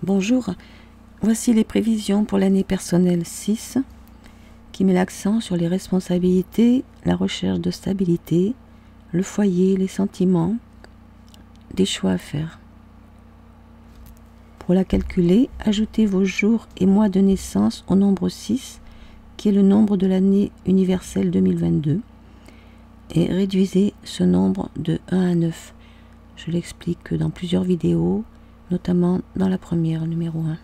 Bonjour, voici les prévisions pour l'année personnelle 6 qui met l'accent sur les responsabilités, la recherche de stabilité, le foyer, les sentiments, des choix à faire. Pour la calculer, ajoutez vos jours et mois de naissance au nombre 6 qui est le nombre de l'année universelle 2022 et réduisez ce nombre de 1 à 9. Je l'explique dans plusieurs vidéos, notamment dans la première, numéro 1.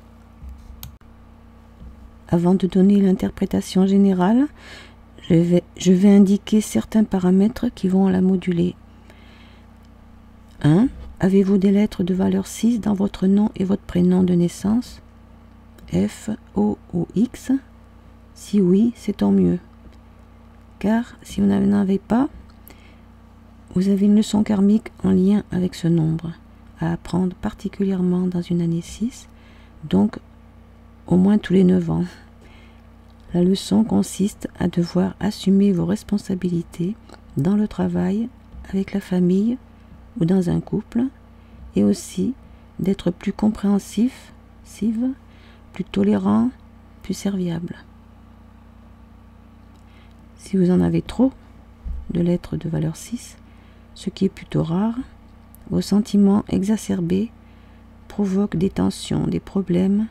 Avant de donner l'interprétation générale, je vais indiquer certains paramètres qui vont la moduler. 1. Avez-vous des lettres de valeur 6 dans votre nom et votre prénom de naissance? F, O ou X? Si oui, c'est tant mieux. Car si vous n'en avez pas, vous avez une leçon karmique en lien avec ce nombre à apprendre particulièrement dans une année 6, donc au moins tous les 9 ans. La leçon consiste à devoir assumer vos responsabilités dans le travail, avec la famille ou dans un couple, et aussi d'être plus compréhensif, plus tolérant, plus serviable. Si vous en avez trop de lettres de valeur 6, ce qui est plutôt rare, vos sentiments exacerbés provoquent des tensions, des problèmes,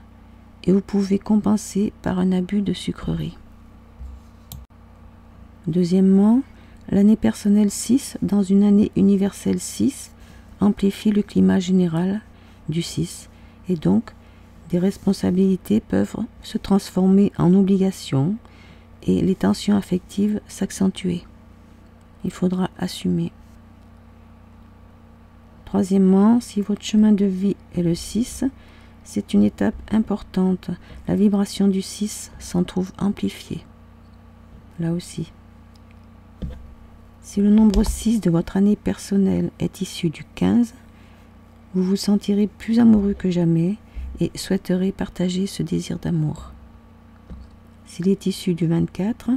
et vous pouvez compenser par un abus de sucreries. Deuxièmement, l'année personnelle 6 dans une année universelle 6 amplifie le climat général du 6, et donc des responsabilités peuvent se transformer en obligations et les tensions affectives s'accentuer. Il faudra assumer. Troisièmement, si votre chemin de vie est le 6, c'est une étape importante. La vibration du 6 s'en trouve amplifiée. Là aussi. Si le nombre 6 de votre année personnelle est issu du 15, vous vous sentirez plus amoureux que jamais et souhaiterez partager ce désir d'amour. S'il est issu du 24,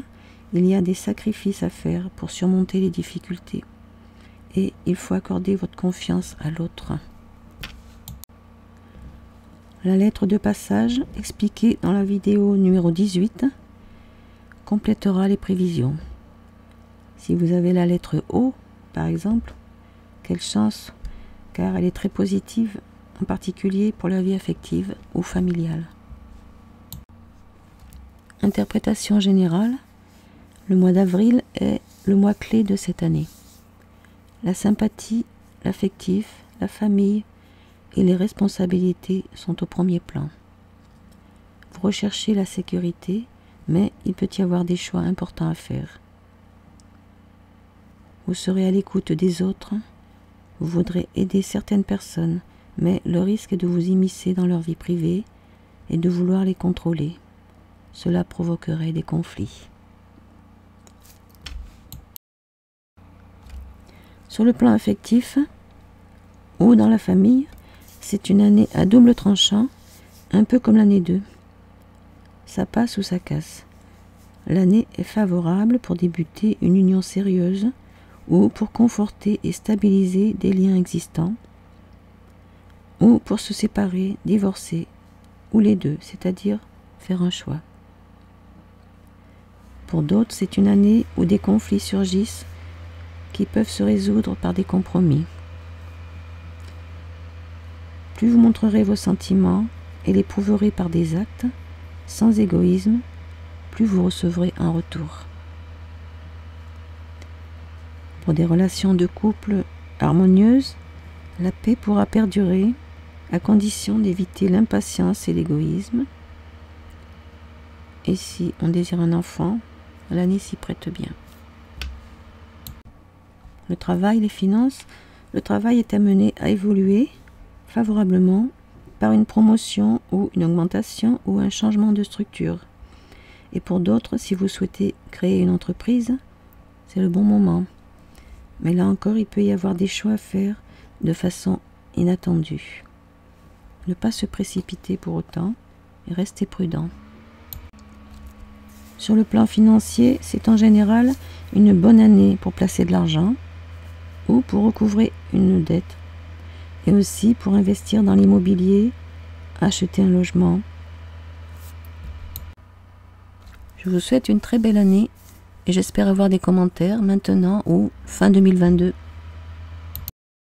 il y a des sacrifices à faire pour surmonter les difficultés. Et il faut accorder votre confiance à l'autre. La lettre de passage, expliquée dans la vidéo numéro 18, complétera les prévisions. Si vous avez la lettre O, par exemple, quelle chance, car elle est très positive, en particulier pour la vie affective ou familiale. Interprétation générale, le mois d'avril est le mois clé de cette année. La sympathie, l'affectif, la famille et les responsabilités sont au premier plan. Vous recherchez la sécurité, mais il peut y avoir des choix importants à faire. Vous serez à l'écoute des autres, vous voudrez aider certaines personnes, mais le risque est de vous immiscer dans leur vie privée et de vouloir les contrôler. Cela provoquerait des conflits. Sur le plan affectif ou dans la famille, c'est une année à double tranchant, un peu comme l'année 2. Ça passe ou ça casse. L'année est favorable pour débuter une union sérieuse ou pour conforter et stabiliser des liens existants, ou pour se séparer, divorcer, ou les deux, c'est-à-dire faire un choix. Pour d'autres, c'est une année où des conflits surgissent qui peuvent se résoudre par des compromis. Plus vous montrerez vos sentiments et les prouverez par des actes, sans égoïsme, plus vous recevrez en retour. Pour des relations de couple harmonieuses, la paix pourra perdurer à condition d'éviter l'impatience et l'égoïsme. Et si on désire un enfant, l'année s'y prête bien. Le travail, les finances, le travail est amené à évoluer favorablement par une promotion ou une augmentation ou un changement de structure. Et pour d'autres, si vous souhaitez créer une entreprise, c'est le bon moment. Mais là encore, il peut y avoir des choix à faire de façon inattendue. Ne pas se précipiter pour autant et rester prudent. Sur le plan financier, c'est en général une bonne année pour placer de l'argent ou pour recouvrer une dette, et aussi pour investir dans l'immobilier acheter un logement. Je vous souhaite une très belle année et j'espère avoir des commentaires maintenant ou fin 2022.